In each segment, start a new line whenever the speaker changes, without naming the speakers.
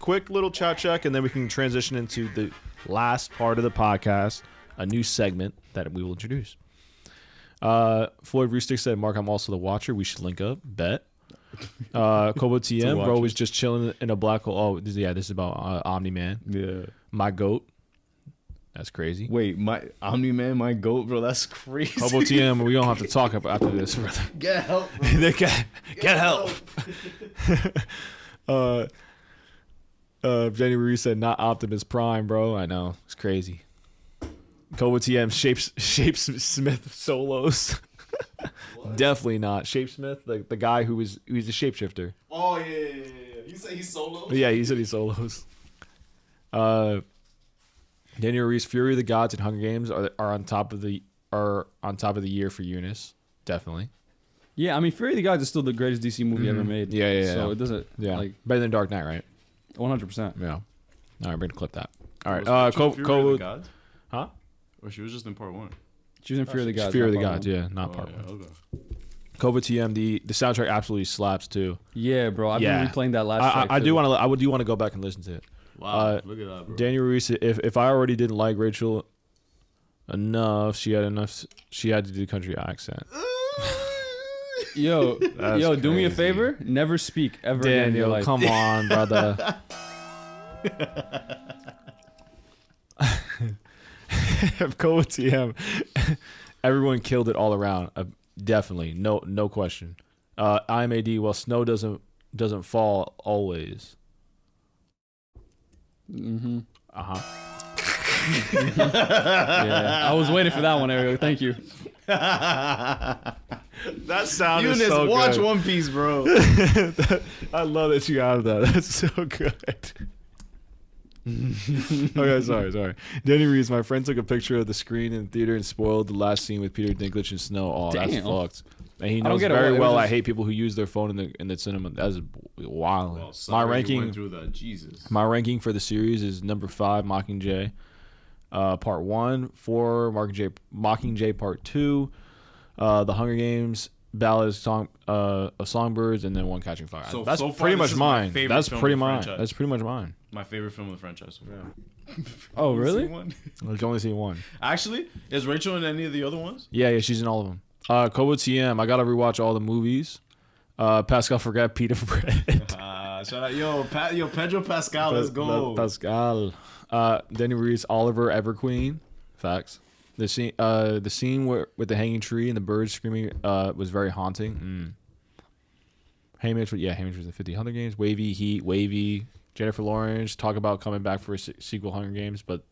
quick little chat check, and then we can transition into the last part of the podcast, a new segment that we will introduce. Floyd Roostick said, Mark, I'm also the watcher. We should link up. Bet. Kobo TM, bro, was just chilling in a black hole. Oh, this is about Omni-Man.
Yeah.
My GOAT. That's crazy.
Wait, my Omni-Man, my GOAT, bro. That's crazy.
Kobo TM, we don't have to talk about after this, brother.
Get help, bro.
Get help. Jenny Ruiz said, not Optimus Prime, bro. I know. It's crazy. Kobo TM, Shapes Smith solos. Definitely not. Shapesmith, the guy who's a shapeshifter.
Oh, yeah. You say he's solos?
Yeah, he said he solos. Daniel Reese, Fury of the Gods and Hunger Games are on top of the year for Eunice. Definitely.
Yeah, I mean, Fury of the Gods is still the greatest DC movie ever made.
Yeah.
So it doesn't
better than Dark Knight, right?
100%.
Yeah. All right, we're gonna clip that. All right.
Fury of the Gods?
Huh?
Or she was just in part 1.
She was in Fear of the Gods.
Fear of the Gods, yeah, not part 1.
Okay.
Kobo TM, the soundtrack absolutely slaps too.
Yeah, bro. I've been replaying that last track.
I do want to go back and listen to it.
Wow, look at that, bro.
Daniel Reese, if I already didn't like Rachel enough, she had to do country accent.
Yo, do me a favor. Never speak ever again in your life.
Come on, brother. Kobo TM, everyone killed it all around. Definitely, no question. IMAD, well, snow doesn't fall always.
Mm-hmm.
Yeah,
I was waiting for that one, Ariel. Thank you.
That sound is
Eunice,
so
watch
good.
One Piece, bro.
I love that you have that. That's so good. Okay, sorry. Danny Reeves, my friend took a picture of the screen in the theater and spoiled the last scene with Peter Dinklage and Snow. Oh,
Damn.
that's fucked. And he
I don't
knows
get it.
very
It
well
was
I
just-
hate people who use their phone in the cinema. That's wild.
Well,
My
sorry you
ranking
went through that. Jesus.
My ranking for the series is number 5, Mockingjay, part 1, 4, Mockingjay part 2, The Hunger Games, Ballad of Songbirds, and then One Catching Fire.
So
that's
far,
pretty
this
much
is my
mine.
favorite
That's
film
pretty
of the
mine.
franchise.
That's pretty much mine.
My favorite film of the franchise.
Oh, really?
I've only seen one.
Actually, is Rachel in any of the other ones?
Yeah, she's in all of them. Kobo TM, I gotta rewatch all the movies. Pascal forgot Peter Bread.
Shout out, Pedro Pascal, let's go.
Pascal. Danny Reese, Oliver Everqueen. Facts. The scene with the hanging tree and the birds screaming was very haunting. Haymitch was the 50 Hunger Games. Wavy Heat, Wavy. Jennifer Lawrence talk about coming back for a sequel Hunger Games, but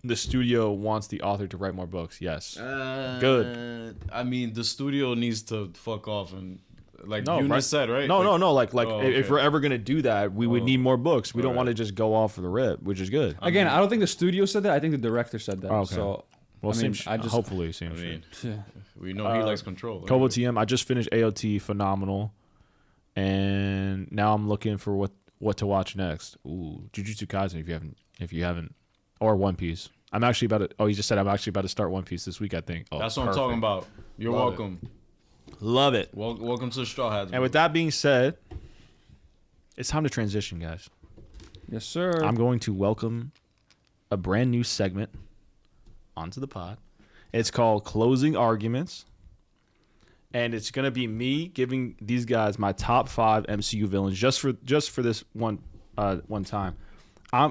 the studio wants the author to write more books. Yes. Good.
I mean, the studio needs to fuck off and
No,
Eunice
right.
said, right?
No.
okay.
If we're ever gonna do that, we would need more books. We don't
Alright.
want to just go off for the rip, which is good.
Again, I don't think the studio said that. I think the director said that.
Oh, okay.
So,
Well,
I mean,
hopefully same
I
shit.
mean, we know he likes control.
Kobo TM, I just finished AOT, phenomenal, and now I'm looking for what to watch next. Ooh, Jujutsu Kaisen if you haven't, or One Piece. I'm actually about to. Oh, he just said I'm actually about to start One Piece this week. I think. Oh,
That's what
perfect.
I'm talking about. You're
Love
welcome.
Love it.
Welcome to the Straw Hats.
And with that being said, it's time to transition, guys.
yes, sir.
I'm going to welcome a brand new segment onto the pod. It's called Closing Arguments. And it's going to be me giving these guys my top 5 MCU villains just for this one time.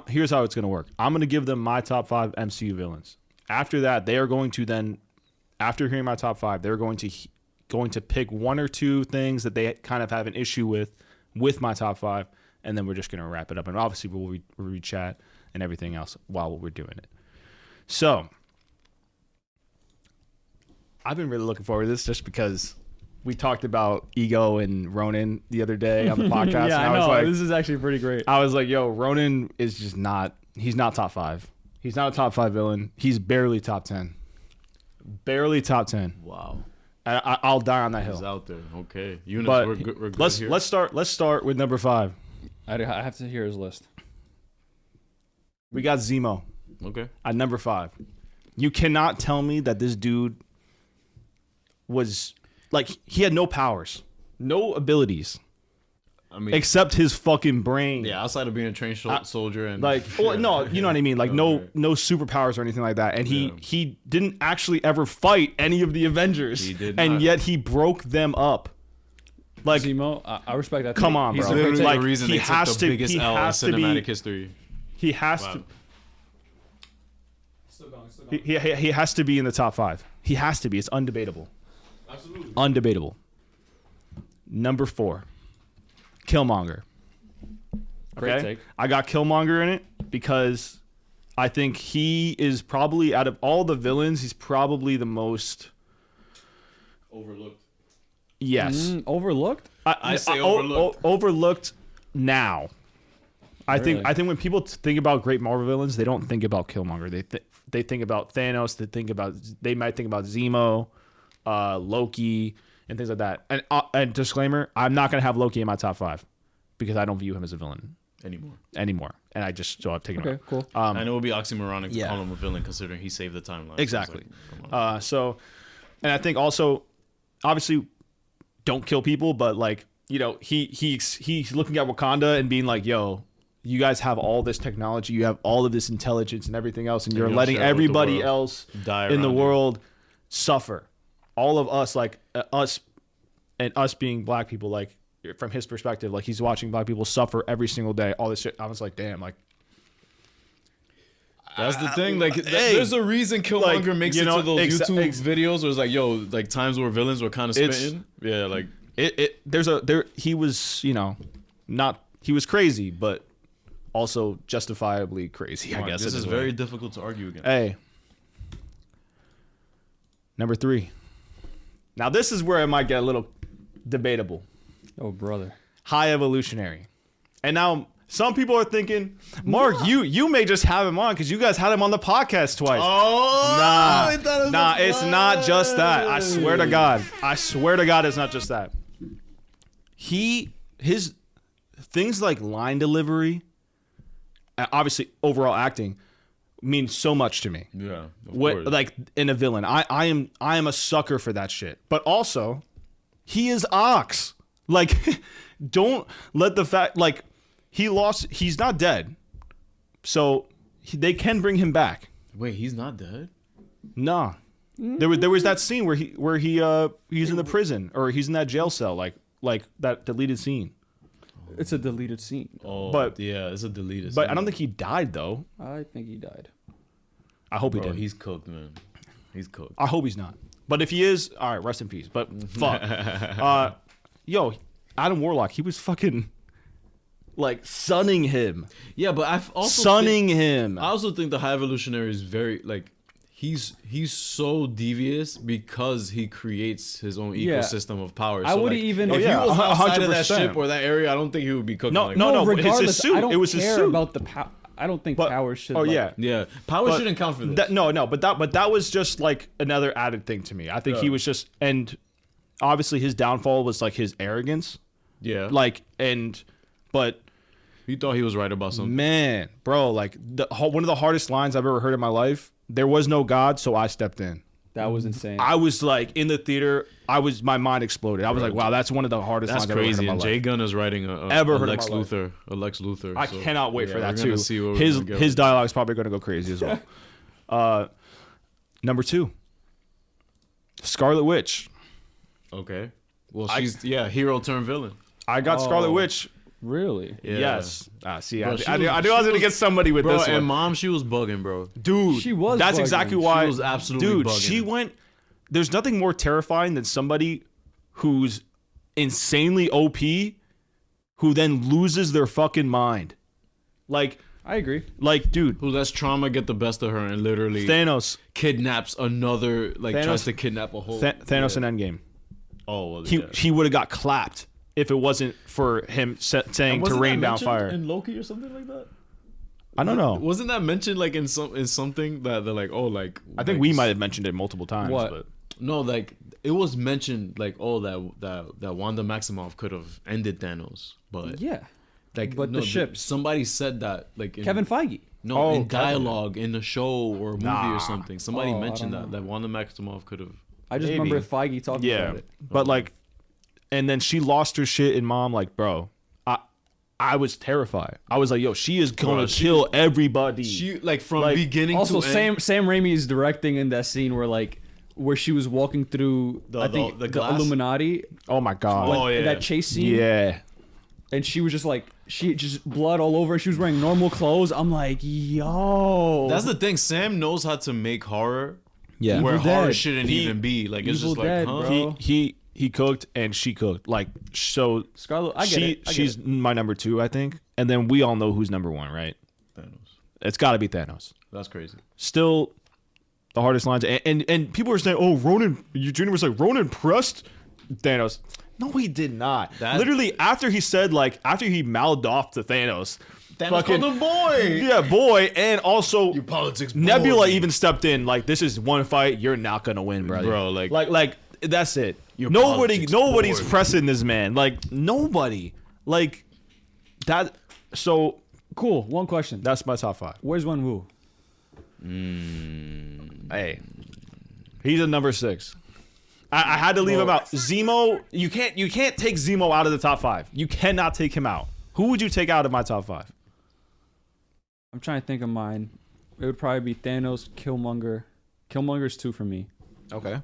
Here's how it's going to work. I'm going to give them my top 5 MCU villains. After that, they are going to then, after hearing my top 5, they're going to pick one or two things that they kind of have an issue with my top 5, and then we're just going to wrap it up. And obviously, we'll read chat and everything else while we're doing it. So, I've been really looking forward to this just because we talked about Ego and Ronan the other day on the podcast.
yeah,
and
I know.
was like,
This is actually pretty great.
I was like, yo, Ronan is just he's not top 5. He's not a top 5 villain. He's barely top 10. Barely top 10.
Wow.
I'll die on that
He's
hill.
out there. Okay. Eunice,
But
we're good
let's
here.
let's start with number 5.
I have to hear his list.
We got Zemo
Okay.
at number 5. You cannot tell me that this dude was like he had no powers, no abilities.
I mean,
except his fucking brain.
yeah, outside of being a trained soldier and
Like, well, no, you know what I mean. Like, no
right.
superpowers or anything like that. And
Yeah.
he didn't actually ever fight any of the Avengers.
He did
and
not.
yet he broke them up. Like,
Zemo, I respect that.
come on,
he's
bro.
literally
Like,
the reason
he
they
has
took the
to-
biggest
he
L in
has to be-
cinematic history.
he has
Wow.
to. He has to be in the top 5. He has to be. It's undebatable.
Absolutely.
Undebatable. Number 4, Killmonger.
Great take.
I got Killmonger in it because I think he is probably, out of all the villains, he's probably the most.
Overlooked.
Yes.
Overlooked?
I say overlooked.
Overlooked now. I think
Really?
when people think about great Marvel villains, they don't think about Killmonger. They think about Thanos. They might think about Zemo, Loki, and things like that. And disclaimer: I'm not gonna have Loki in my top 5 because I don't view him as a villain anymore. And I've taken him
Okay,
out.
cool.
And it would be oxymoronic to
yeah.
call him a villain considering he saved the timeline.
Exactly.
So it's like, come on.
And I think also, obviously, don't kill people, but like, you know, he's looking at Wakanda and being like, yo, you guys have all this technology, you have all of this intelligence and everything else, and you're
you don't
letting
share it with the
everybody
world.
else
Die
in the
around you.
world suffer. All of us, like us being black people, like from his perspective, like he's watching black people suffer every single day. All this shit. I was like, damn, like.
That's the thing. Like,
hey,
there's a reason Killmonger
like,
makes
you
it
know,
to those YouTube
ex-
videos where it's like, yo, like times where villains were kind of
It's-
spitting. Yeah, like
He was, you know, he was crazy, but also justifiably crazy, I guess.
this
in
is
a
very
way.
difficult to argue against.
Hey. Number 3. Now this is where it might get a little debatable.
Oh, brother.
High evolutionary. And now some people are thinking, Mark, you may just have him on because you guys had him on the podcast twice.
Oh,
Nah, it's not just that. I swear to God. It's not just that. His things like line delivery, obviously overall acting, mean so much to me.
Yeah, of
What,
course.
like in a villain, I am a sucker for that shit. But also, he is Ox. Like, don't let the fact, like, he's not dead, so they can bring him back.
Wait, he's not dead?
Nah, there was that scene where he's in the prison, or he's in that jail cell, like that deleted scene.
It's a deleted scene.
Oh,
But-
yeah, it's a deleted.
But
scene.
I don't think he died though.
I think he died.
I hope he
Bro,
did.
he's cooked, man. He's cooked.
I hope he's not. But if he is, all right, rest in peace. But fuck, yo, Adam Warlock, he was fucking like sunning him,
Yeah, but I've also
sunning him.
I also think the High Evolutionary is very like he's so devious because he creates his own
Yeah.
ecosystem of power.
I
So,
wouldn't
like,
even-
if
Oh,
he
yeah,
was outside of that
100%.
ship or that area, I don't think he would be cooking.
No,
like
no,
that.
no. but it's his
regardless,
suit.
I don't
It was his
care
suit.
about the power. I don't think
But-
power should.
Oh
like,
yeah.
Yeah, power
But
shouldn't count for this.
But that was just like another added thing to me. I think he
Yeah.
was just, and obviously his downfall was like his arrogance.
yeah,
But
he thought he was right about something.
man, bro, like one of the hardest lines I've ever heard in my life. There was no God, so I stepped in.
That was insane.
I was like in the theater. My mind exploded. I was
Bro,
like, wow, that's one of the hardest
That's
lines I've ever heard
crazy.
in my
And
life.
Jay Gunn is writing a
Ever heard in
Lex
my life.
Luthor. A Lex Luthor.
I
so,
cannot wait for
yeah,
that
we're gonna
too.
see where we're
His
gonna go.
his dialogue is probably going to go crazy as well. Number 2, Scarlet Witch.
Okay. Well, she's hero turned villain.
I got Scarlet
Oh.
Witch.
really?
Yeah.
Yes. See,
Bro,
I
she
knew I
was-
knew I was
she
going to get somebody with
Bro,
this
and
one.
mom, she was bugging, bro.
Dude,
She was
That's
bugging.
exactly
She
why.
was absolutely
dude,
bugging.
she went. There's nothing more terrifying than somebody who's insanely OP, who then loses their fucking mind. Like,
I agree.
dude,
Who lets trauma get the best of her and literally
Thanos,
kidnaps another, like
Thanos-
tries to kidnap a whole.
Thanos in Endgame.
Oh, well,
He would have got clapped if it wasn't for him saying to rain down fire.
in Loki or something like that.
I don't know.
Wasn't that mentioned like in something that they're like, oh, like
I think
like,
we might have mentioned it multiple times.
What?
But
No, like it was mentioned like, oh, that Wanda Maximoff could have ended Thanos, but
Yeah.
like
but the ships.
Somebody said that like in,
Kevin Feige.
No,
Oh,
in
Kevin.
dialogue in the show or a movie
Nah.
or something. Somebody
Oh, I
mentioned
don't
that Wanda Maximoff could have.
I just
Maybe.
remember Feige talking
yeah,
about it.
but like, and then she lost her shit, and mom, like, bro, I was terrified. I was like, yo, she is gonna
Bro,
kill everybody.
She like from
Like,
beginning
Also,
to end.
Sam Raimi is directing in that scene where she was walking through
The
the
glass?
Illuminati.
Oh my god.
Oh, yeah.
That chase scene.
Yeah.
And she was just blood all over. She was wearing normal clothes. I'm like, yo.
That's the thing. Sam knows how to make horror
Yeah.
where
Evil
horror
Dead.
shouldn't even be. Like it's
Evil
just like,
Dead,
huh?
bro.
He cooked and she cooked. Like, so
Scarlet. I get it.
she's my number 2, I think. And then we all know who's number 1, right?
Thanos.
It's got to be Thanos.
That's crazy.
Still the hardest lines. And people were saying, oh, Ronan, Junior was like, Ronan pressed Thanos. No, he did not. Literally, after he mouthed off to Thanos.
Thanos called him boy.
Yeah, boy. And also,
Your politics.
Nebula even stepped in. Like, this is one fight. You're not going to win, brother.
Bro,
like that's it.
Your
Nobody's
politics bored.
pressing this man. Like, nobody. Like, that. So,
Cool. One question.
that's my top 5.
Where's Wen Wu?
Hey, he's a number 6. I had to leave him out. Zemo, you can't take Zemo out of the top 5. You cannot take him out. Who would you take out of my top 5?
I'm trying to think of mine. It would probably be Thanos, Killmonger. Killmonger's 2 for me.
Okay.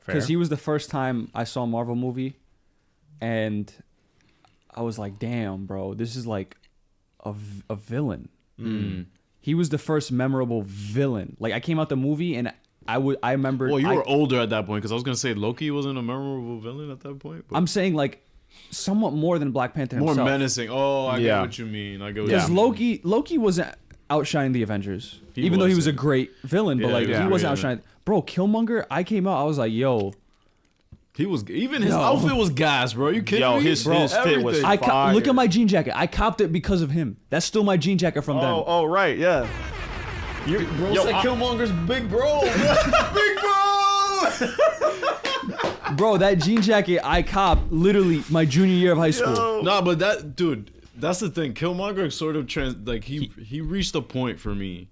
Because he was the first time I saw a Marvel movie, and I was like, damn, bro, this is like a villain. He was the first memorable villain. Like, I came out the movie, and I remember.
Well, you were older at that point because I was gonna say Loki wasn't a memorable villain at that point. But
I'm saying like somewhat more than Black Panther
more
himself.
menacing. Oh, I
Yeah.
get what you mean. I get what
Because
you mean.
Loki wasn't outshining the Avengers,
He
even though he was a
wasn't.
great villain. But
Yeah,
like
he was
he
a
wasn't
great
outshining. Bro, Killmonger. I came out. I was like, yo.
He was even his
Yo.
outfit was gas, bro. You kidding
Yo,
me?
his fit was
Everything.
Look
fire.
at my jean jacket. I copped it because of him. That's still my jean jacket from then.
Oh, right, yeah.
Bro
Yo,
said Killmonger's big bro. Big bro.
Bro, that jean jacket I copped literally my junior year of high school.
Nah, but that dude, that's the thing. Killmonger sort of he reached a point for me.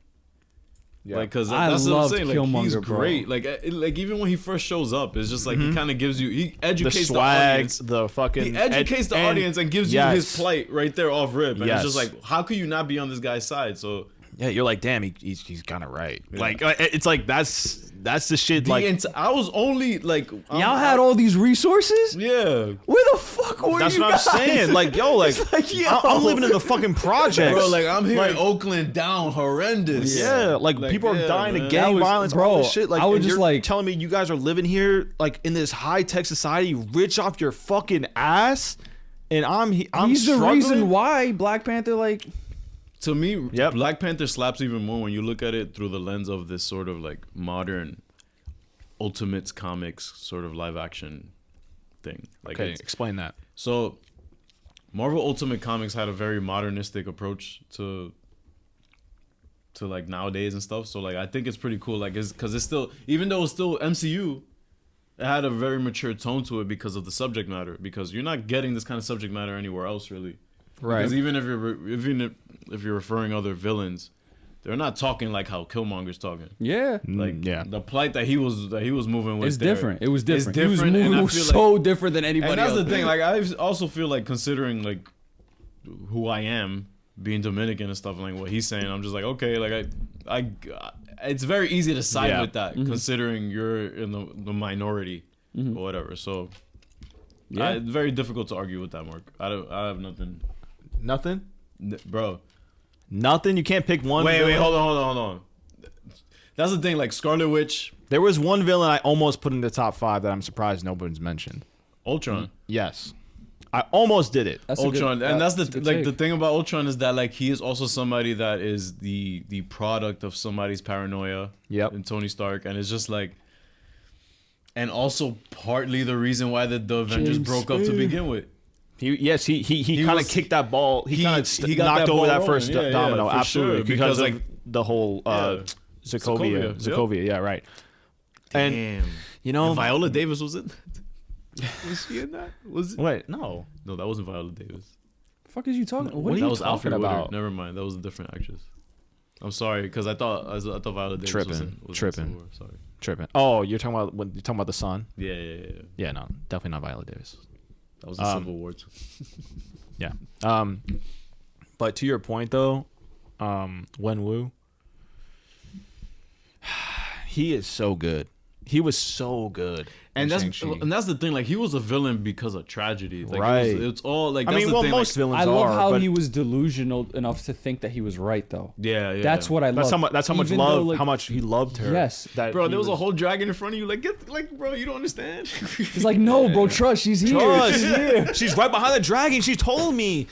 Yeah.
Like, cause
I
that's what I'm
loved
saying. Like, he's
Killmonger, bro.
great. Like even when he first shows up, it's just like he kind of gives you, he
the
educates the
swag,
audience.
the fucking.
He educates the audience and gives you his plight right there off rip, and
Yes.
it's just like, how could you not be on this guy's side? So
Yeah, you're like, damn, he's kind of right. Like, it's like that's the shit. Like,
I was only like,
Y'all had all these resources?
yeah.
Where the fuck were
that's
you
what I'm
guys?
saying. Like, yo, like,
yo.
I'm living in the fucking projects.
Bro, like I'm here
Like,
in Oakland, down horrendous.
yeah, like people are
yeah,
dying
man.
of gang
That was-
violence,
bro,
all this shit. Like,
I was
and
just
you're
like-
telling me you guys are living here, like, in this high tech society, rich off your fucking ass, and I'm
He's the
struggling?
reason why Black Panther, like,
To me,
Yep.
Black Panther slaps even more when you look at it through the lens of this sort of like modern Ultimates comics sort of live action thing. Like
Okay,
it's-
explain that.
so Marvel Ultimate Comics had a very modernistic approach to like nowadays and stuff. So like I think it's pretty cool. Like because it's still, even though it's still MCU, it had a very mature tone to it because of the subject matter. Because you're not getting this kind of subject matter anywhere else, really.
Right.
Because even if you're referring other villains, they're not talking like how Killmonger's talking.
yeah.
Like
yeah.
the plight that he was moving with.
It's
there
different. It was
is
different. He was
different, and
moving
I feel
so different than anybody
And that's
else.
the thing. Like I also feel like, considering like who I am, being Dominican and stuff, like what he's saying, I'm just like, okay, like I it's very easy to side
Yeah.
with that, considering you're in the minority or whatever. So
Yeah.
it's very difficult to argue with that, Mark. I have nothing,
Nothing.
bro.
Nothing. You can't pick one.
Wait,
villain?
hold on. That's the thing. Like Scarlet Witch,
There was one villain I almost put in the top 5 that I'm surprised nobody's mentioned.
Ultron.
Yes, I almost did it.
That's a good-
Ultron, and that's
a good
like
take.
the thing about Ultron is that like he is also somebody that is the product of somebody's paranoia.
Yep.
And Tony Stark, and it's just like, and also partly the reason why the Avengers
James
broke up to
Spader.
begin with.
He kind of
was-
kicked that ball. He kind of
he got
knocked
that
over
ball
that
rolling.
first
Yeah, yeah,
domino.
for
Absolutely,
sure.
because
Because,
of
like,
the whole
Sokovia,
Sokovia. Yeah, right. And
Damn.
you know,
And Viola Davis was in. Was she in that? Was it?
wait, no.
No, that wasn't Viola Davis.
fuck is you talking? What
are
are
you
you
That was
talking
Alfred
about?
Woodard. Never mind. That was a different actress. I'm sorry, because I thought Viola Davis was
Tripping.
in
Tripping.
Civil War. Sorry.
Tripping. Oh, you're talking about the son?
Yeah.
Yeah, no, definitely not Viola Davis.
That was a Civil War too.
Yeah. But to your point though, Wen Wu, he is so good. He was so good.
And
in
that's
Shang-Chi.
the thing. Like he was a villain because of tragedy. Like,
Right.
It's all like.
I
That's
mean,
the
well,
thing.
most villains
I love
are.
how
but
he was delusional enough to think that he was right, though.
Yeah.
That's what I love.
that's how much
Even
love.
though, like,
how much he loved her.
Yes.
That
Bro,
he
there was a whole dragon in front of you. Bro, you don't understand.
He's like, no, bro, trust. She's here.
Trust.
She's here.
She's right behind the dragon. She told me.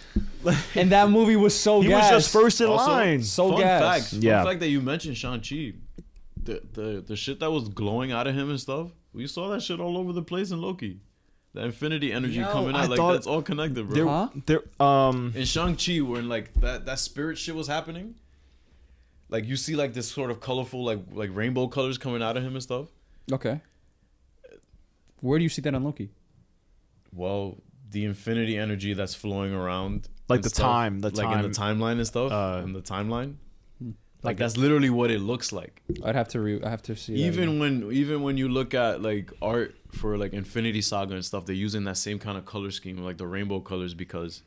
And that movie was so
He
gas.
was just first in
Also,
line.
So
fun
gas.
fact.
Yeah.
Fun fact that you mentioned Shang-Chi. The shit that was glowing out of him and stuff. We saw that shit all over the place in Loki. The infinity energy
Yo,
coming
I
out, like
thought-
that's all connected, bro.
Huh?
In Shang-Chi, when like that spirit shit was happening, like you see like this sort of colorful like rainbow colors coming out of him and stuff.
Okay. Where do you see that on Loki?
Well, the infinity energy that's flowing around,
Like
and
the
stuff,
time,
like in the timeline and stuff, in the timeline. Like that's literally what it looks like.
I have to see that
Even
again.
when you look at like art for like Infinity Saga and stuff, they're using that same kind of color scheme, like the rainbow colors, because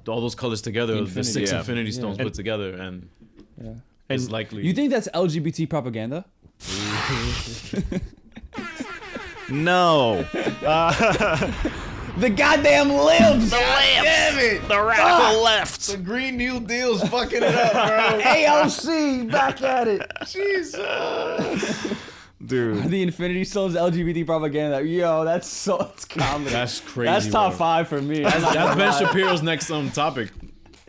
all those colors together, the
Infinity,
6
yeah.
Infinity Stones
And-
put together, and
Yeah.
it's
And
likely.
You think that's LGBT propaganda?
No.
The goddamn libs!
Damn it!
The radical left.
The Green New Deal's fucking it up, bro.
AOC back at it.
Jesus.
Dude.
The Infinity Stones LGBT propaganda. Yo, that's comedy.
That's crazy.
That's top
bro.
5 for me.
That's Ben Shapiro's next topic.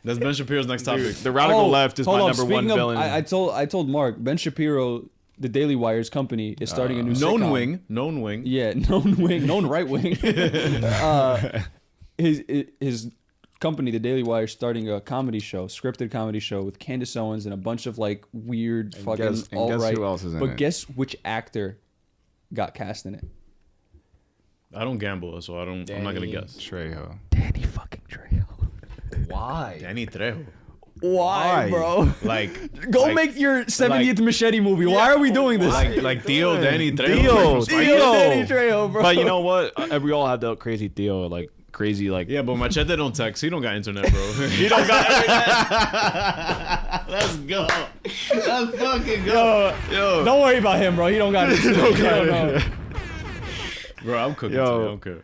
That's Ben Shapiro's next topic.
The radical left is my
hold on.
number one
Speaking of-
villain.
I told Mark, Ben Shapiro, the Daily Wire's company, is starting a new
Known
sitcom.
wing.
Yeah, known right wing. His company, the Daily Wire, is starting a comedy show, scripted comedy show with Candace Owens and a bunch of like weird fucking
guess
alt-right.
who else is in
but
it?
guess which actor got cast in it?
I don't gamble, so I'm not gonna guess.
Trejo.
Danny fucking Trejo.
Why?
Danny Trejo.
Why, bro?
Like
Go
like,
make your 70th Machete movie. Why are we doing this?
like Theo Danny Trejo.
Theo.
Theo Danny Trejo, bro.
But you know what? We all have that crazy Theo, like crazy, like.
Yeah, but Machete don't text. He don't got internet, bro.
He don't got
Let's go. Let's fucking go. Yo.
Don't worry about him, bro. He don't got it. He don't know.
Bro, I'm cooking
Yo.
today. I don't care.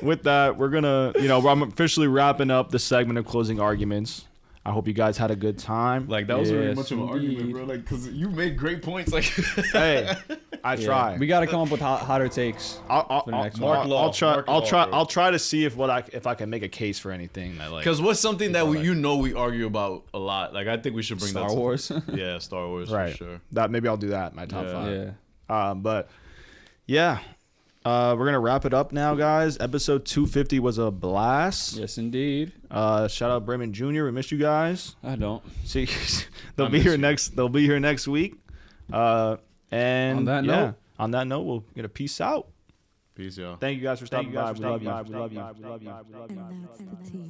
With that, we're gonna, I'm officially wrapping up the segment of closing arguments. I hope you guys had a good time.
Like that was really
Yes,
much of an
indeed.
argument, bro. Like, cause you made great points. Like,
Hey, I try.
We got to come up with hotter takes.
I'll
for the next one.
Mark Law.
I'll try.
Mark
I'll
Law,
try.
bro.
I'll try to see if I can make a case for anything that like.
cause what's something that we argue about a lot. Like, I think we should bring
Star
that. to-
Wars.
Yeah, Star Wars
right.
for sure.
That maybe I'll do that. My top
Yeah.
five.
Yeah.
But yeah, we're gonna wrap it up now, guys. Episode 250 was a blast.
Yes, indeed.
Shout out Bremen Jr. We missed you guys.
I don't.
See, they'll
I
be
miss
here
you.
next. They'll be here next week. And
On that note.
on that note, we'll get a peace out.
Peace, y'all.
Thank you guys for stopping by. We love you.
And that's the tea.